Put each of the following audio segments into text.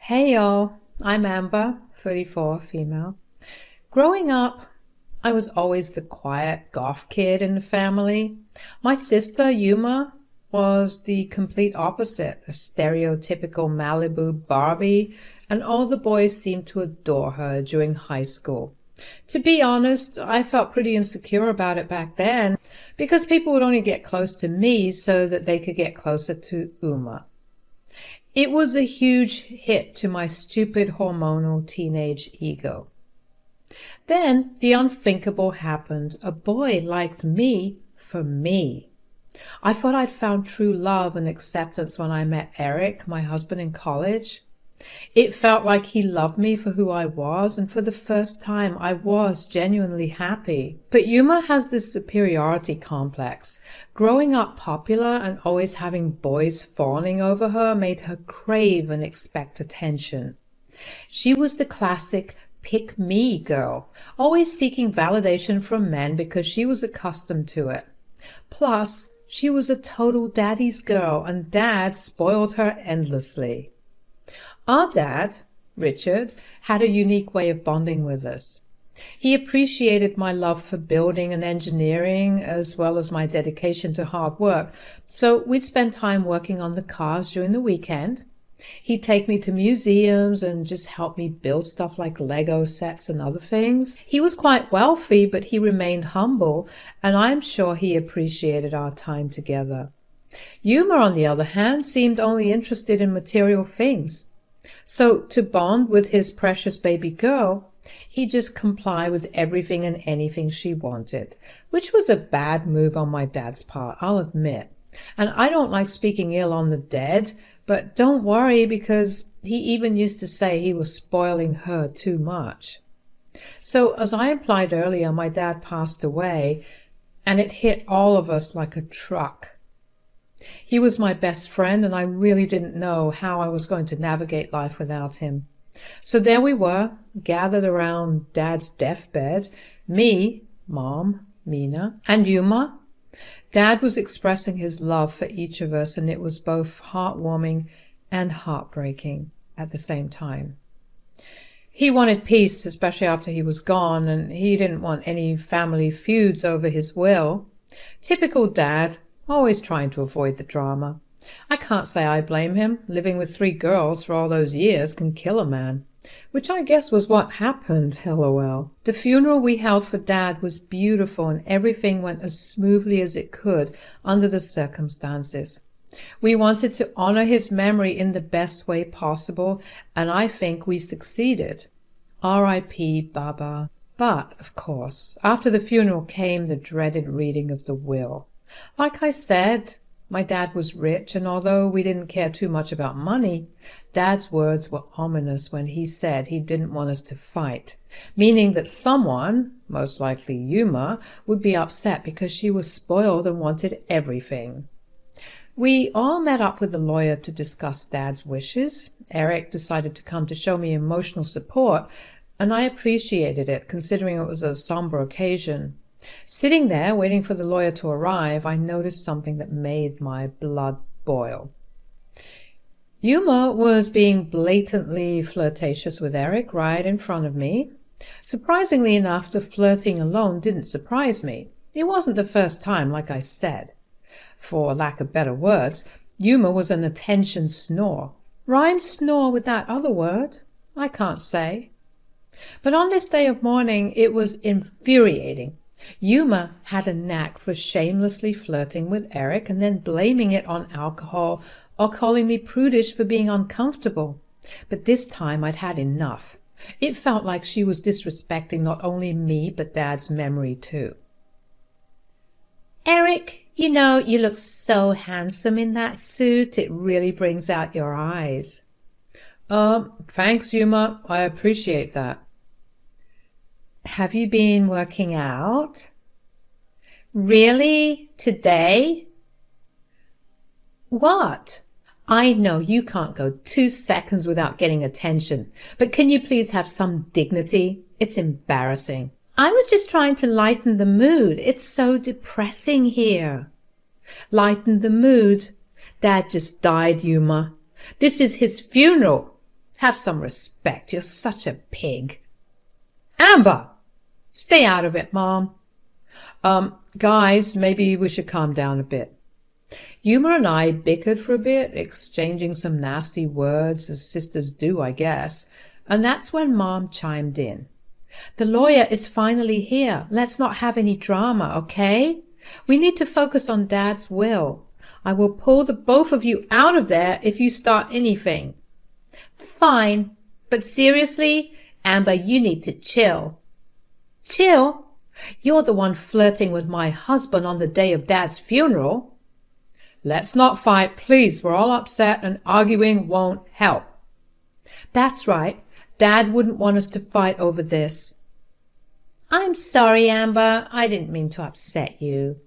Hey y'all, I'm Amber, 34, female. Growing up, I was always the quiet goth kid in the family. My sister, Yuma, was the complete opposite, a stereotypical Malibu Barbie, and all the boys seemed to adore her during high school. To be honest, I felt pretty insecure about it back then because people would only get close to me so that they could get closer to Uma. It was a huge hit to my stupid hormonal teenage ego. Then the unthinkable happened. A boy liked me for me. I thought I'd found true love and acceptance when I met Eric, my husband, in college. It felt like he loved me for who I was, and for the first time I was genuinely happy. But Yuma has this superiority complex. Growing up popular and always having boys fawning over her made her crave and expect attention. She was the classic pick-me girl, always seeking validation from men because she was accustomed to it. Plus, she was a total daddy's girl, and Dad spoiled her endlessly. Our dad, Richard, had a unique way of bonding with us. He appreciated my love for building and engineering as well as my dedication to hard work, so we'd spend time working on the cars during the weekend. He'd take me to museums and just help me build stuff like Lego sets and other things. He was quite wealthy, but he remained humble, and I'm sure he appreciated our time together. Yuma, on the other hand, seemed only interested in material things. So to bond with his precious baby girl, he'd just comply with everything and anything she wanted, which was a bad move on my dad's part, I'll admit. And I don't like speaking ill on the dead, but don't worry because he even used to say he was spoiling her too much. So as I implied earlier, my dad passed away, and it hit all of us like a truck. He was my best friend, and I really didn't know how I was going to navigate life without him. So there we were, gathered around Dad's deathbed, me, Mom, Mina, and Yuma. Dad was expressing his love for each of us, and it was both heartwarming and heartbreaking at the same time. He wanted peace, especially after he was gone, and he didn't want any family feuds over his will. Typical Dad, always trying to avoid the drama. I can't say I blame him. Living with 3 girls for all those years can kill a man. Which I guess was what happened, LOL. The funeral we held for Dad was beautiful, and everything went as smoothly as it could under the circumstances. We wanted to honor his memory in the best way possible, and I think we succeeded. R.I.P. Baba. But, of course, after the funeral came the dreaded reading of the will. Like I said, my dad was rich, and although we didn't care too much about money, Dad's words were ominous when he said he didn't want us to fight, meaning that someone, most likely Yuma, would be upset because she was spoiled and wanted everything. We all met up with the lawyer to discuss Dad's wishes. Eric decided to come to show me emotional support, and I appreciated it, considering it was a somber occasion. Sitting there, waiting for the lawyer to arrive, I noticed something that made my blood boil. Yuma was being blatantly flirtatious with Eric right in front of me. Surprisingly enough, the flirting alone didn't surprise me. It wasn't the first time, like I said. For lack of better words, Yuma was an attention snore. Rhyme snore with that other word? I can't say. But on this day of mourning, it was infuriating. Yuma had a knack for shamelessly flirting with Eric and then blaming it on alcohol or calling me prudish for being uncomfortable. But this time I'd had enough. It felt like she was disrespecting not only me but Dad's memory too. Eric, you know, you look so handsome in that suit. It really brings out your eyes. Thanks, Yuma. I appreciate that. Have you been working out? Really? Today? What? I know you can't go 2 seconds without getting attention, but can you please have some dignity? It's embarrassing. I was just trying to lighten the mood. It's so depressing here. Lighten the mood? Dad just died, Yuma. This is his funeral. Have some respect. You're such a pig. Amber! Stay out of it, Mom. Guys, maybe we should calm down a bit. Yuma and I bickered for a bit, exchanging some nasty words, as sisters do, I guess, and that's when Mom chimed in. The lawyer is finally here. Let's not have any drama, okay? We need to focus on Dad's will. I will pull the both of you out of there if you start anything. Fine, but seriously, Amber, you need to chill. Chill? You're the one flirting with my husband on the day of Dad's funeral. Let's not fight, please. We're all upset and arguing won't help. That's right. Dad wouldn't want us to fight over this. I'm sorry, Amber. I didn't mean to upset you.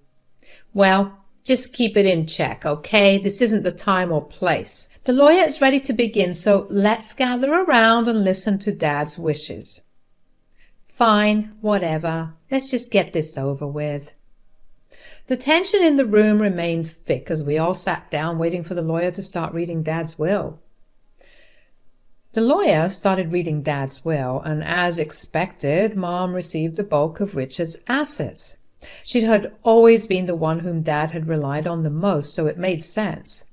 Well, just keep it in check, okay? This isn't the time or place. The lawyer is ready to begin, so let's gather around and listen to Dad's wishes. Fine, whatever. Let's just get this over with. The tension in the room remained thick as we all sat down waiting for the lawyer to start reading Dad's will. The lawyer started reading Dad's will, and as expected, Mom received the bulk of Richard's assets. She had always been the one whom Dad had relied on the most, so it made sense.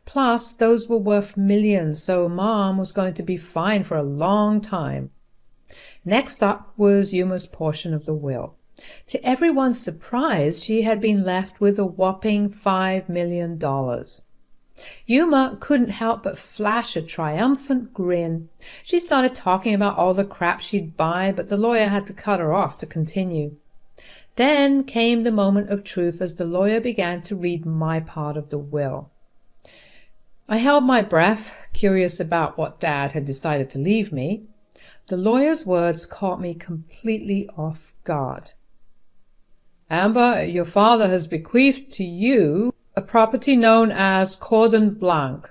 Plus, those were worth millions, so Mom was going to be fine for a long time. Next up was Yuma's portion of the will. To everyone's surprise, she had been left with a whopping $5 million. Yuma couldn't help but flash a triumphant grin. She started talking about all the crap she'd buy, but the lawyer had to cut her off to continue. Then came the moment of truth as the lawyer began to read my part of the will. I held my breath, curious about what Dad had decided to leave me. The lawyer's words caught me completely off guard. Amber, your father has bequeathed to you a property known as Cordon Blanc.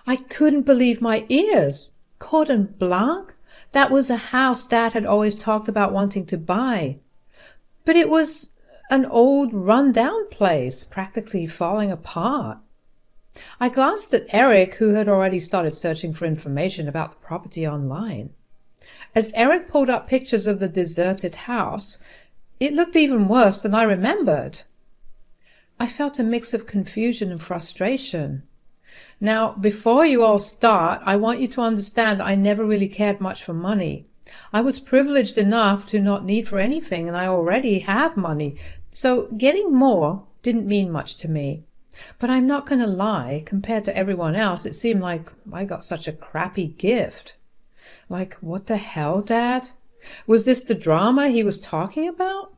I couldn't believe my ears. Cordon Blanc? That was a house Dad had always talked about wanting to buy. But it was an old, run-down place, practically falling apart. I glanced at Eric, who had already started searching for information about the property online. As Eric pulled up pictures of the deserted house, it looked even worse than I remembered. I felt a mix of confusion and frustration. Now, before you all start, I want you to understand that I never really cared much for money. I was privileged enough to not need for anything, and I already have money, so getting more didn't mean much to me. But I'm not going to lie, compared to everyone else, it seemed like I got such a crappy gift. Like, what the hell, Dad? Was this the drama he was talking about?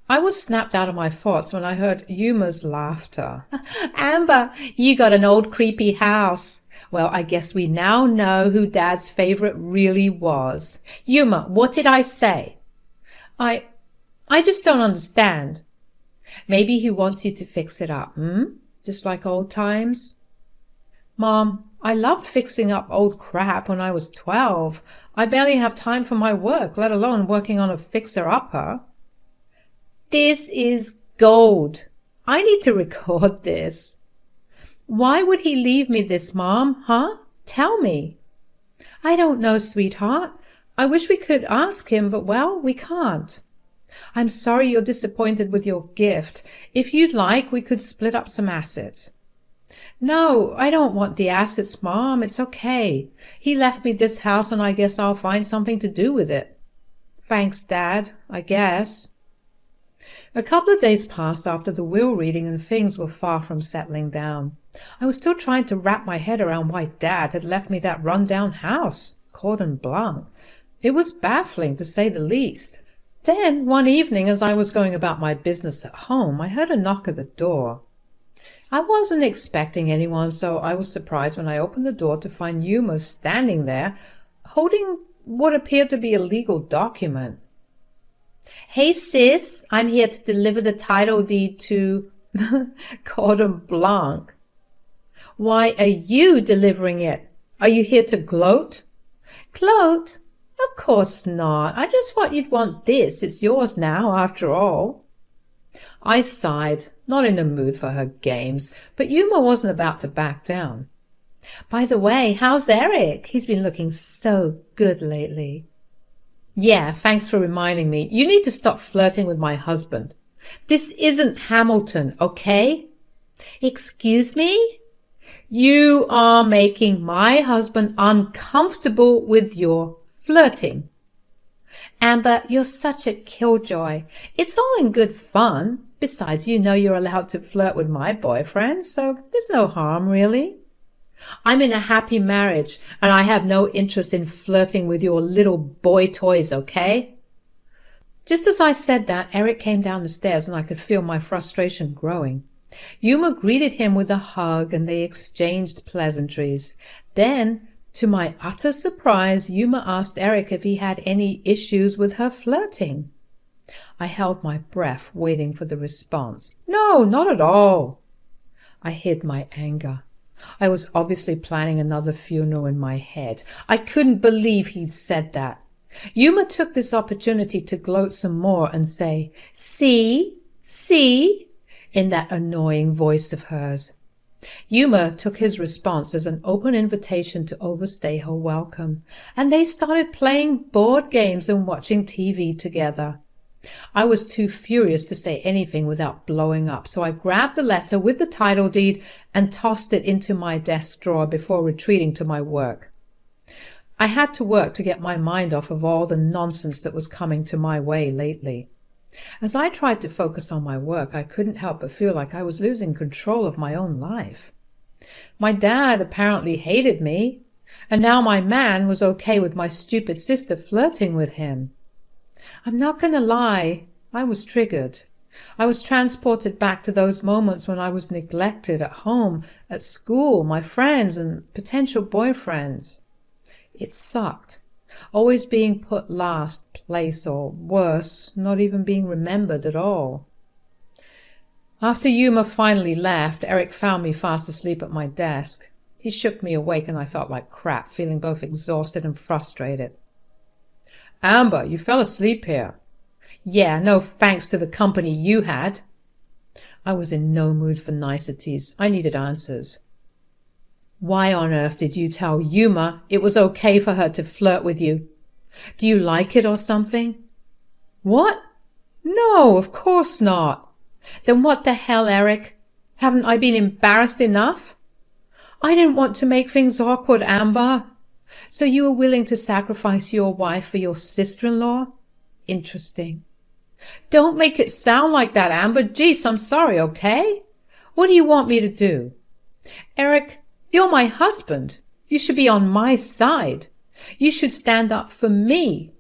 I was snapped out of my thoughts when I heard Yuma's laughter. Amber, you got an old creepy house. Well, I guess we now know who Dad's favorite really was. Yuma, what did I say? I just don't understand. Maybe he wants you to fix it up, Just like old times? Mom, I loved fixing up old crap when I was 12. I barely have time for my work, let alone working on a fixer-upper. This is gold. I need to record this. Why would he leave me this, Mom, huh? Tell me. I don't know, sweetheart. I wish we could ask him, but, well, we can't. I'm sorry you're disappointed with your gift. If you'd like, we could split up some assets. No, I don't want the assets, Mom. It's okay. He left me this house, and I guess I'll find something to do with it. Thanks, Dad, I guess. A couple of days passed after the will reading, and things were far from settling down. I was still trying to wrap my head around why Dad had left me that run-down house, Cordon Blanc. It was baffling, to say the least. Then, one evening, as I was going about my business at home, I heard a knock at the door. I wasn't expecting anyone, so I was surprised when I opened the door to find Yuma standing there, holding what appeared to be a legal document. Hey, sis, I'm here to deliver the title deed to Cordon Blanc. Why are you delivering it? Are you here to gloat? Gloat? Of course not. I just thought you'd want this. It's yours now, after all. I sighed, not in the mood for her games, but Yuma wasn't about to back down. By the way, how's Eric? He's been looking so good lately. Yeah, thanks for reminding me. You need to stop flirting with my husband. This isn't Hamilton, okay? Excuse me? You are making my husband uncomfortable with your flirting. Amber, you're such a killjoy. It's all in good fun. Besides, you know you're allowed to flirt with my boyfriend, so there's no harm, really. I'm in a happy marriage, and I have no interest in flirting with your little boy toys, okay? Just as I said that, Eric came down the stairs, and I could feel my frustration growing. Yuma greeted him with a hug, and they exchanged pleasantries. Then, to my utter surprise, Yuma asked Eric if he had any issues with her flirting. I held my breath, waiting for the response. No, not at all. I hid my anger. I was obviously planning another funeral in my head. I couldn't believe he'd said that. Yuma took this opportunity to gloat some more and say, "See? See?" in that annoying voice of hers. Yuma took his response as an open invitation to overstay her welcome, and they started playing board games and watching TV together. I was too furious to say anything without blowing up, so I grabbed the letter with the title deed and tossed it into my desk drawer before retreating to my work. I had to work to get my mind off of all the nonsense that was coming to my way lately. As I tried to focus on my work, I couldn't help but feel like I was losing control of my own life. My dad apparently hated me, and now my man was okay with my stupid sister flirting with him. I'm not going to lie, I was triggered. I was transported back to those moments when I was neglected at home, at school, my friends, and potential boyfriends. It sucked. Always being put last place, or worse, not even being remembered at all. After Yuma finally left, Eric found me fast asleep at my desk. He shook me awake and I felt like crap, feeling both exhausted and frustrated. Amber, you fell asleep here. Yeah, no thanks to the company you had. I was in no mood for niceties. I needed answers. Why on earth did you tell Yuma it was okay for her to flirt with you? Do you like it or something? What? No, of course not. Then what the hell, Eric? Haven't I been embarrassed enough? I didn't want to make things awkward, Amber. So you were willing to sacrifice your wife for your sister-in-law? Interesting. Don't make it sound like that, Amber. Jeez, I'm sorry, okay? What do you want me to do? Eric, you're my husband. You should be on my side. You should stand up for me.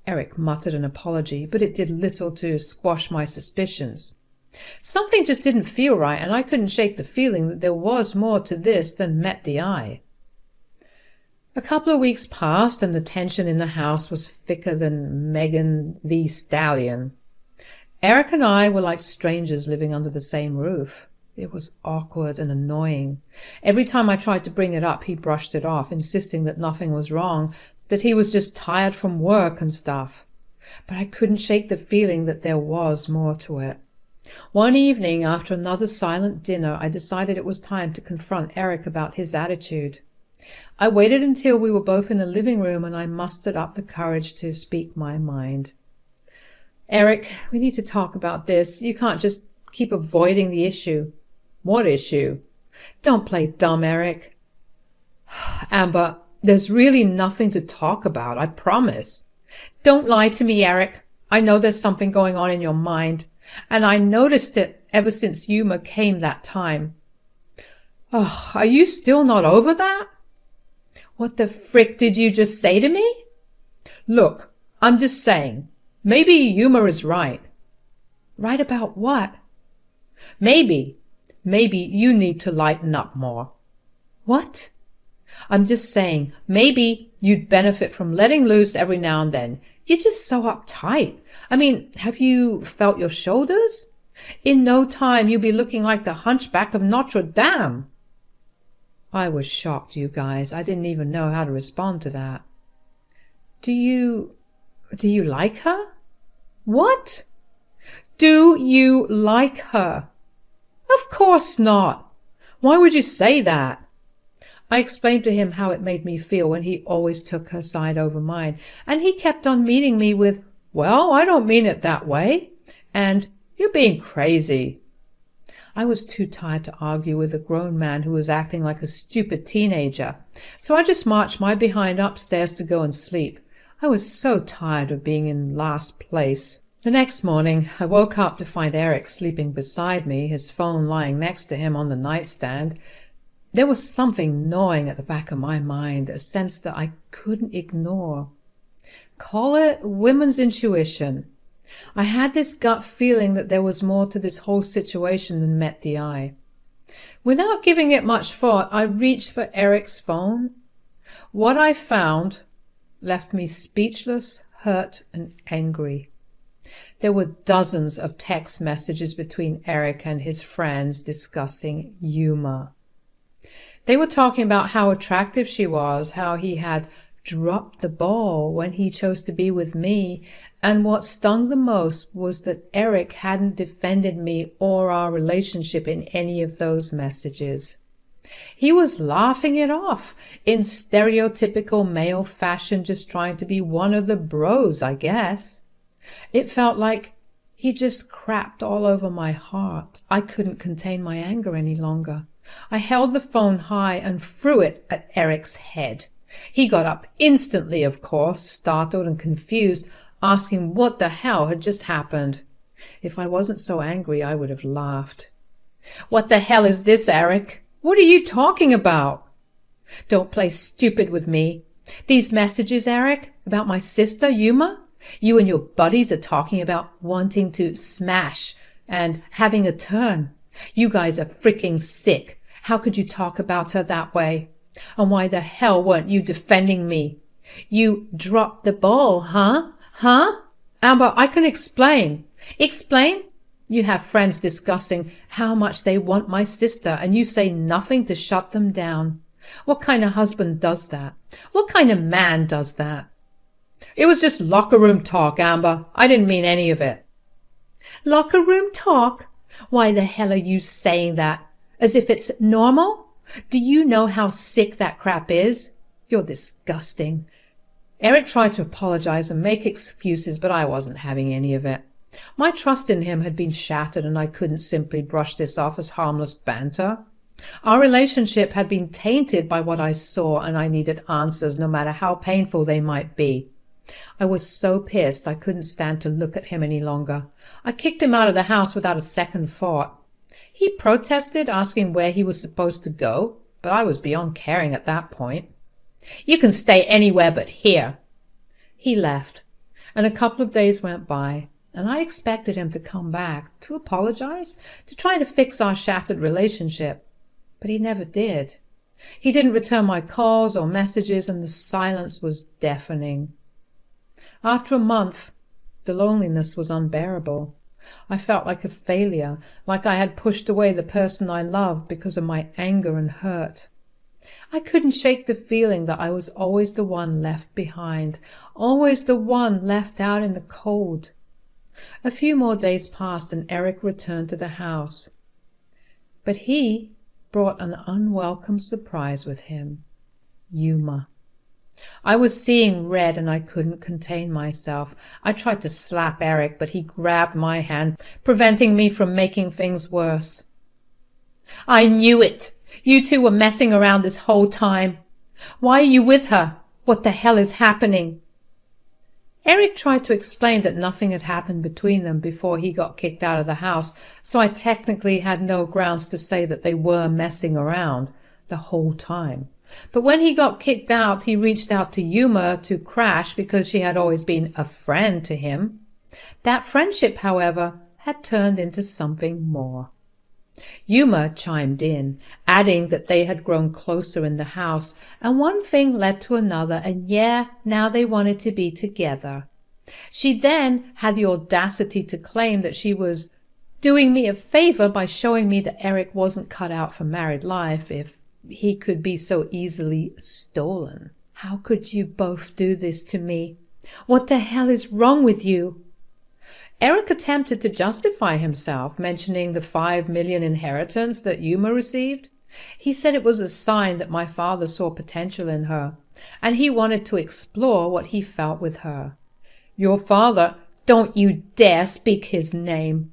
Eric muttered an apology, but it did little to squash my suspicions. Something just didn't feel right, and I couldn't shake the feeling that there was more to this than met the eye. A couple of weeks passed, and the tension in the house was thicker than Megan the Stallion. Eric and I were like strangers living under the same roof. It was awkward and annoying. Every time I tried to bring it up, he brushed it off, insisting that nothing was wrong, that he was just tired from work and stuff. But I couldn't shake the feeling that there was more to it. One evening, after another silent dinner, I decided it was time to confront Eric about his attitude. I waited until we were both in the living room, and I mustered up the courage to speak my mind. Eric, we need to talk about this. You can't just keep avoiding the issue. What issue? Don't play dumb, Eric. Amber, there's really nothing to talk about, I promise. Don't lie to me, Eric. I know there's something going on in your mind, and I noticed it ever since Yuma came that time. Oh, are you still not over that? What the frick did you just say to me? Look, I'm just saying, maybe Yuma is right. Right about what? Maybe you need to lighten up more. What? I'm just saying, maybe you'd benefit from letting loose every now and then. You're just so uptight. I mean, have you felt your shoulders? In no time, you'll be looking like the hunchback of Notre Dame. I was shocked, you guys. I didn't even know how to respond to that. Do you like her? What? Do you like her? Of course not. Why would you say that? I explained to him how it made me feel when he always took her side over mine, and he kept on meeting me with, "Well, I don't mean it that way," and "You're being crazy." I was too tired to argue with a grown man who was acting like a stupid teenager, so I just marched my behind upstairs to go and sleep. I was so tired of being in last place. The next morning, I woke up to find Eric sleeping beside me, his phone lying next to him on the nightstand. There was something gnawing at the back of my mind, a sense that I couldn't ignore. Call it women's intuition. I had this gut feeling that there was more to this whole situation than met the eye. Without giving it much thought, I reached for Eric's phone. What I found left me speechless, hurt, and angry. There were dozens of text messages between Eric and his friends discussing Yuma. They were talking about how attractive she was, how he had dropped the ball when he chose to be with me, and what stung the most was that Eric hadn't defended me or our relationship in any of those messages. He was laughing it off in stereotypical male fashion, just trying to be one of the bros, I guess. It felt like he just crapped all over my heart. I couldn't contain my anger any longer. I held the phone high and threw it at Eric's head. He got up instantly, of course, startled and confused, asking what the hell had just happened. If I wasn't so angry, I would have laughed. "What the hell is this, Eric? What are you talking about?" "Don't play stupid with me. These messages, Eric, about my sister, Yuma? You and your buddies are talking about wanting to smash and having a turn. You guys are freaking sick. How could you talk about her that way? And why the hell weren't you defending me? You dropped the ball, huh? Huh? Amber, I can explain." "Explain? You have friends discussing how much they want my sister, and you say nothing to shut them down. What kind of husband does that? What kind of man does that?" "It was just locker room talk, Amber. I didn't mean any of it." "Locker room talk? Why the hell are you saying that? As if it's normal? Do you know how sick that crap is? You're disgusting." Eric tried to apologize and make excuses, but I wasn't having any of it. My trust in him had been shattered, and I couldn't simply brush this off as harmless banter. Our relationship had been tainted by what I saw, and I needed answers, no matter how painful they might be. I was so pissed I couldn't stand to look at him any longer. I kicked him out of the house without a second thought. He protested, asking where he was supposed to go, but I was beyond caring at that point. "You can stay anywhere but here." He left, and a couple of days went by, and I expected him to come back, to apologize, to try to fix our shattered relationship, but he never did. He didn't return my calls or messages, and the silence was deafening. After a month, the loneliness was unbearable. I felt like a failure, like I had pushed away the person I loved because of my anger and hurt. I couldn't shake the feeling that I was always the one left behind, always the one left out in the cold. A few more days passed, and Eric returned to the house. But he brought an unwelcome surprise with him. Yuma. I was seeing red, and I couldn't contain myself. I tried to slap Eric, but he grabbed my hand, preventing me from making things worse. "I knew it! You two were messing around this whole time. Why are you with her? What the hell is happening?" Eric tried to explain that nothing had happened between them before he got kicked out of the house, so I technically had no grounds to say that they were messing around the whole time. But when he got kicked out, he reached out to Yuma to crash because she had always been a friend to him. That friendship, however, had turned into something more. Yuma chimed in, adding that they had grown closer in the house, and one thing led to another, and now they wanted to be together. She then had the audacity to claim that she was doing me a favor by showing me that Eric wasn't cut out for married life if he could be so easily stolen. "How could you both do this to me? What the hell is wrong with you?" Eric attempted to justify himself, mentioning the $5 million inheritance that Yuma received. He said it was a sign that my father saw potential in her, and he wanted to explore what he felt with her. Your father? Don't you dare speak his name.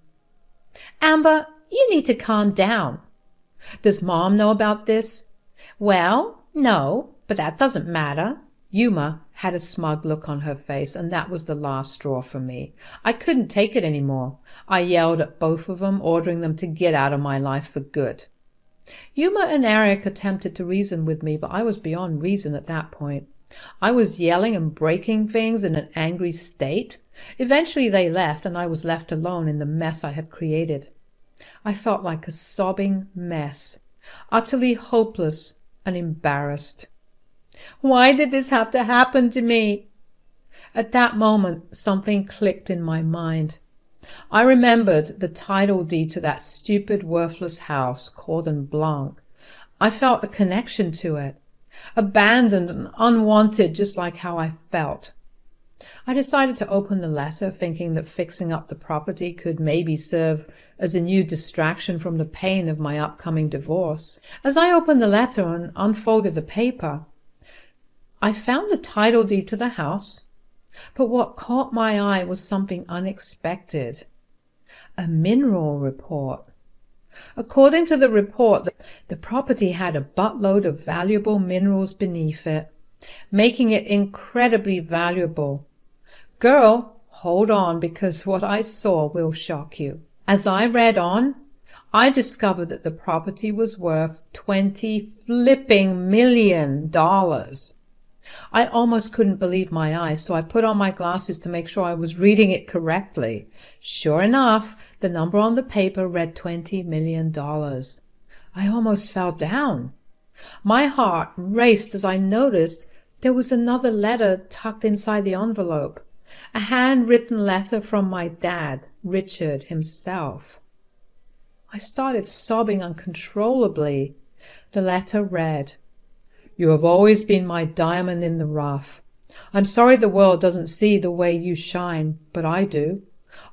Amber, you need to calm down. Does Mom know about this? Well, no, but that doesn't matter. Yuma had a smug look on her face, and that was the last straw for me. I couldn't take it anymore. I yelled at both of them, ordering them to get out of my life for good. Yuma and Eric attempted to reason with me, but I was beyond reason at that point. I was yelling and breaking things in an angry state. Eventually they left, and I was left alone in the mess I had created. I felt like a sobbing mess, utterly hopeless and embarrassed. Why did this have to happen to me? At that moment, something clicked in my mind. I remembered the title deed to that stupid, worthless house, Cordon Blanc. I felt a connection to it, abandoned and unwanted, just like how I felt. I decided to open the letter, thinking that fixing up the property could maybe serve as a new distraction from the pain of my upcoming divorce. As I opened the letter and unfolded the paper, I found the title deed to the house, but what caught my eye was something unexpected. A mineral report. According to the report, the property had a buttload of valuable minerals beneath it, making it incredibly valuable. Girl, hold on, because what I saw will shock you. As I read on, I discovered that the property was worth $20 million. I almost couldn't believe my eyes, so I put on my glasses to make sure I was reading it correctly. Sure enough, the number on the paper read $20 million. I almost fell down. My heart raced as I noticed there was another letter tucked inside the envelope, a handwritten letter from my dad, Richard himself. I started sobbing uncontrollably. The letter read, "You have always been my diamond in the rough. I'm sorry the world doesn't see the way you shine, but I do.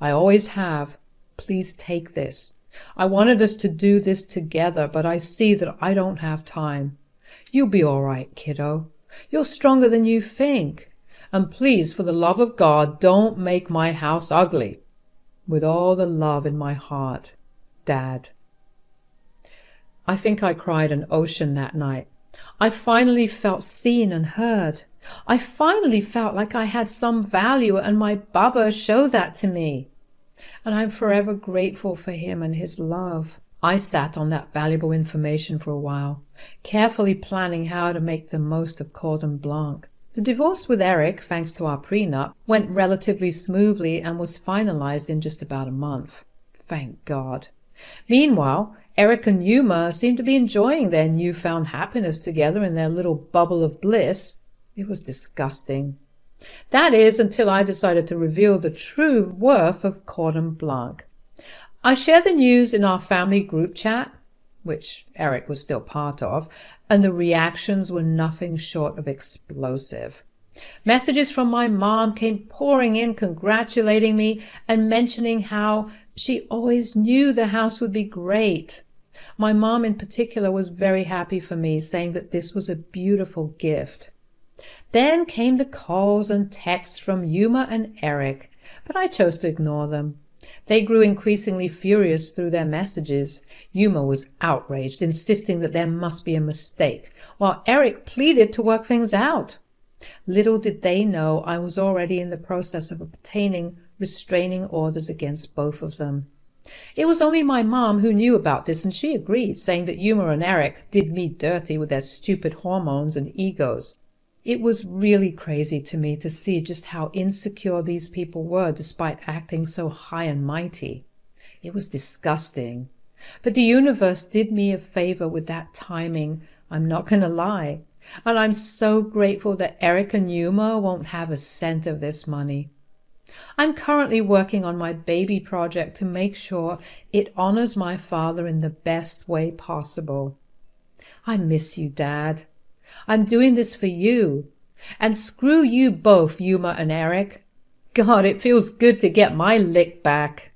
I always have. Please take this. I wanted us to do this together, but I see that I don't have time. You'll be all right, kiddo. You're stronger than you think. And please, for the love of God, don't make my house ugly. With all the love in my heart, Dad." I think I cried an ocean that night. I finally felt seen and heard. I finally felt like I had some value, and my Baba showed that to me. And I'm forever grateful for him and his love. I sat on that valuable information for a while, carefully planning how to make the most of Cordon Blanc. The divorce with Eric, thanks to our prenup, went relatively smoothly and was finalized in just about a month. Thank God. Meanwhile, Eric and Yuma seemed to be enjoying their newfound happiness together in their little bubble of bliss. It was disgusting. That is, until I decided to reveal the true worth of Cordon Blanc. I shared the news in our family group chat, which Eric was still part of, and the reactions were nothing short of explosive. Messages from my mom came pouring in, congratulating me and mentioning how she always knew the house would be great. My mom in particular was very happy for me, saying that this was a beautiful gift. Then came the calls and texts from Yuma and Eric, but I chose to ignore them. They grew increasingly furious through their messages. Yuma was outraged, insisting that there must be a mistake, while Eric pleaded to work things out. Little did they know I was already in the process of obtaining restraining orders against both of them. It was only my mom who knew about this, and she agreed, saying that Yuma and Eric did me dirty with their stupid hormones and egos. It was really crazy to me to see just how insecure these people were, despite acting so high and mighty. It was disgusting. But the universe did me a favor with that timing, I'm not going to lie. And I'm so grateful that Eric and Yuma won't have a cent of this money. I'm currently working on my baby project to make sure it honors my father in the best way possible. I miss you, Dad. I'm doing this for you. And screw you both, Yuma and Eric. God, it feels good to get my lick back.